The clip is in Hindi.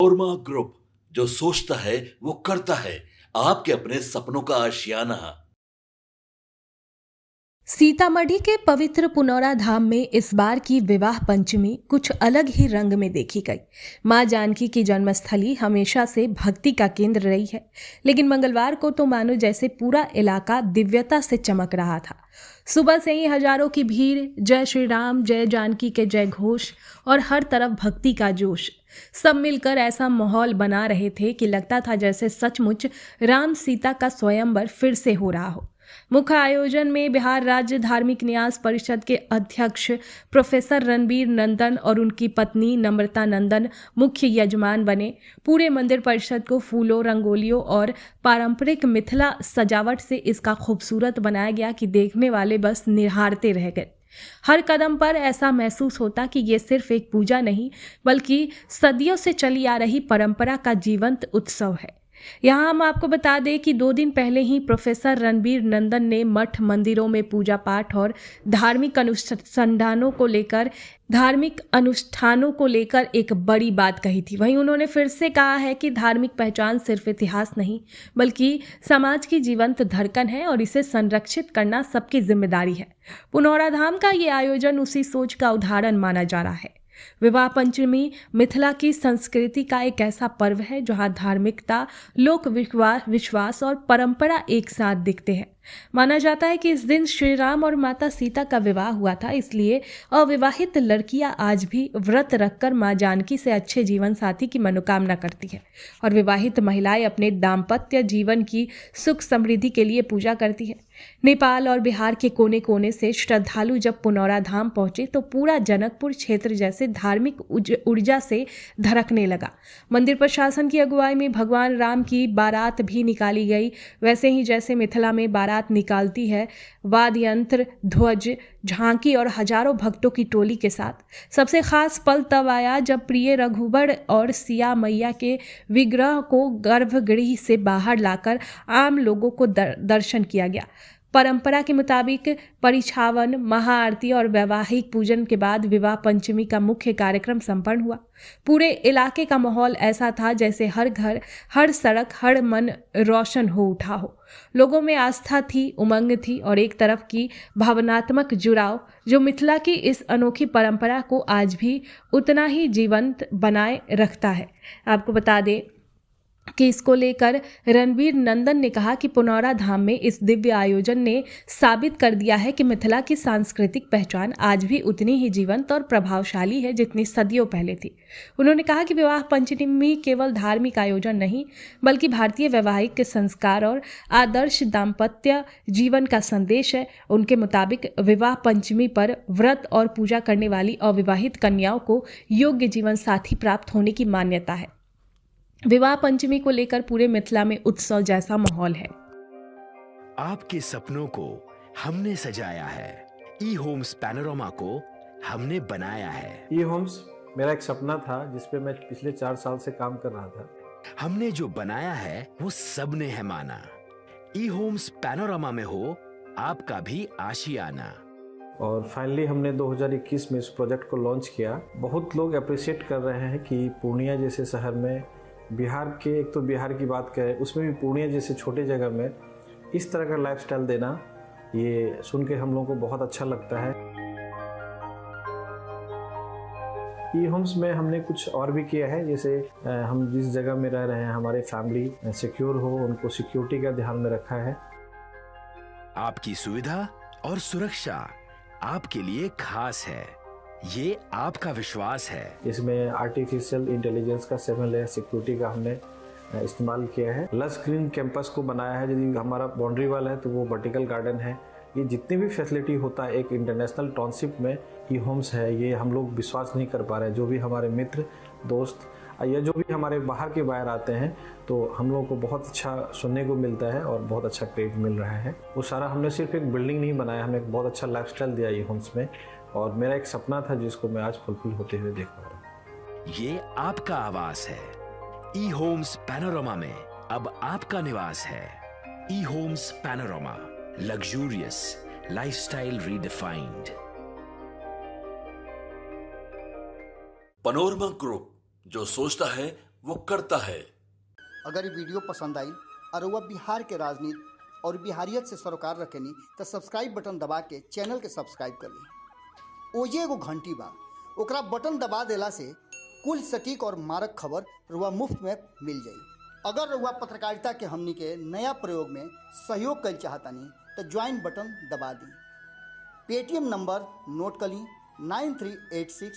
पनोरमा ग्रुप, जो सोचता है वो करता है। आपके अपने सपनों का आशियाना। सीतामढ़ी के पवित्र पुनौरा धाम में इस बार की विवाह पंचमी कुछ अलग ही रंग में देखी गई। मां जानकी की जन्मस्थली हमेशा से भक्ति का केंद्र रही है, लेकिन मंगलवार को तो मानो जैसे पूरा इलाका दिव्यता से चमक रहा था। सुबह से ही हजारों की भीड़, जय श्री राम जय जानकी के जय घोष और हर तरफ भक्ति का जोश, सब मिलकर ऐसा माहौल बना रहे थे कि लगता था जैसे सचमुच राम सीता का स्वयंवर फिर से हो रहा हो। मुख्य आयोजन में बिहार राज्य धार्मिक न्यास परिषद के अध्यक्ष प्रोफेसर रणबीर नंदन और उनकी पत्नी नम्रता नंदन मुख्य यजमान बने। पूरे मंदिर परिषद को फूलों, रंगोलियों और पारंपरिक मिथिला सजावट से इसका खूबसूरत बनाया गया कि देखने वाले बस निहारते रह गए। हर कदम पर ऐसा महसूस होता कि ये सिर्फ एक पूजा नहीं, बल्कि सदियों से चली आ रही परंपरा का जीवंत उत्सव है। यहाँ हम आपको बता दें कि 2 दिन पहले ही प्रोफेसर रणबीर नंदन ने मठ मंदिरों में पूजा पाठ और धार्मिक अनुष्ठानों को लेकर एक बड़ी बात कही थी। वहीं उन्होंने फिर से कहा है कि धार्मिक पहचान सिर्फ इतिहास नहीं, बल्कि समाज की जीवंत धड़कन है और इसे संरक्षित करना सबकी जिम्मेदारी है। पुनौरा धाम का ये आयोजन उसी सोच का उदाहरण माना जा रहा है। विवाह पंचमी मिथिला की संस्कृति का एक ऐसा पर्व है जहां धार्मिकता, लोक विश्वास और परंपरा एक साथ दिखते हैं। माना जाता है कि इस दिन श्री राम और माता सीता का विवाह हुआ था, इसलिए अविवाहित लड़कियां आज भी व्रत रखकर मां जानकी से अच्छे जीवन साथी की मनोकामना करती है और विवाहित महिलाएं अपने दाम्पत्य जीवन की सुख समृद्धि के लिए पूजा करती है। नेपाल और बिहार के कोने कोने से श्रद्धालु जब पुनौरा धाम पहुंचे तो पूरा जनकपुर क्षेत्र जैसे धार्मिक ऊर्जा से धड़कने लगा। मंदिर प्रशासन की अगुवाई में भगवान राम की बारात भी निकाली गई। वैसे ही जैसे मिथिला में बारात निकालती है, वाद्य यंत्र, ध्वज, झांकी और हजारों भक्तों की टोली के साथ। सबसे खास पल तब आया जब प्रिय रघुबर और सिया मैया के विग्रह को गर्भगृह से बाहर लाकर आम लोगों को दर्शन किया गया। परंपरा के मुताबिक परिछावन, महाआरती और वैवाहिक पूजन के बाद विवाह पंचमी का मुख्य कार्यक्रम संपन्न हुआ। पूरे इलाके का माहौल ऐसा था जैसे हर घर, हर सड़क, हर मन रोशन हो उठा हो। लोगों में आस्था थी, उमंग थी और एक तरफ की भावनात्मक जुड़ाव जो मिथिला की इस अनोखी परंपरा को आज भी उतना ही जीवंत बनाए रखता है। आपको बता दें कि इसको लेकर रणबीर नंदन ने कहा कि पुनौरा धाम में इस दिव्य आयोजन ने साबित कर दिया है कि मिथिला की सांस्कृतिक पहचान आज भी उतनी ही जीवंत और प्रभावशाली है जितनी सदियों पहले थी। उन्होंने कहा कि विवाह पंचमी केवल धार्मिक आयोजन नहीं, बल्कि भारतीय वैवाहिक के संस्कार और आदर्श दाम्पत्य जीवन का संदेश है। उनके मुताबिक विवाह पंचमी पर व्रत और पूजा करने वाली अविवाहित कन्याओं को योग्य जीवन साथी प्राप्त होने की मान्यता है। विवाह पंचमी को लेकर पूरे मिथिला में उत्सव जैसा माहौल है। आपके सपनों को हमने सजाया है, ई होम्स पैनोरमा को हमने बनाया है। ई होम्स मेरा एक सपना था जिसपे मैं पिछले 4 साल से काम कर रहा था। हमने जो बनाया है वो सबने है माना। ई होम्स पैनोरमा में हो आपका भी आशियाना। और फाइनली हमने 2021 में इस प्रोजेक्ट को लॉन्च किया। बहुत लोग अप्रिशिएट कर रहे हैं कि पूर्णिया जैसे शहर में, बिहार के, एक तो बिहार की बात करें उसमें भी पूर्णिया जैसे छोटे जगह में इस तरह का लाइफस्टाइल देना, ये सुन के हम लोगों को बहुत अच्छा लगता है। ई होम्स में हमने कुछ और भी किया है, जैसे हम जिस जगह में रह रहे हैं हमारे फैमिली सिक्योर हो, उनको सिक्योरिटी का ध्यान में रखा है। आपकी सुविधा और सुरक्षा आपके लिए खास है, ये आपका विश्वास है। इसमें आर्टिफिशियल इंटेलिजेंस का 7 लेयर सिक्योरिटी का हमने इस्तेमाल किया है। लस ग्रीन कैंपस को बनाया है। यदि हमारा बाउंड्री वाल है तो वो वर्टिकल गार्डन है। ये जितनी भी फैसिलिटी होता है एक इंटरनेशनल टाउनशिप में ई होम्स है, ये हम लोग विश्वास नहीं कर पा रहे हैं। जो भी हमारे मित्र, दोस्त या जो भी हमारे बाहर के बाहर आते हैं तो हम लोगों को बहुत अच्छा सुनने को मिलता है और बहुत अच्छा क्रेडिट मिल रहा है। वो सारा हमने सिर्फ एक बिल्डिंग नहीं बनाया, हमें एक बहुत अच्छा लाइफस्टाइल दिया ई होम्स में, और मेरा एक सपना था जिसको मैं आज फुलफिल होते हुए देख पा रहा हूँ। ये आपका आवास है। ई होम्स पैनोरमा में अब आपका निवास है। E homes panorama, luxurious lifestyle redefined. Panorama group, जो सोचता है वो करता है। अगर ये वीडियो पसंद आई और वह बिहार के राजनीति और बिहारियत से सरोकार रखेनी तो सब्सक्राइब बटन दबा के चैनल के सब्सक्राइब कर ली। ओजे एगो घंटी बा, ओकरा बटन दबा देला से कुल सटीक और मारक खबर रुआ मुफ्त में मिल जाई। अगर रुआ पत्रकारिता के हमनी के नया प्रयोग में सहयोग कर चाहतानी तो ज्वाइन बटन दबा दी। पेटीएम नंबर नोट कर ली 9386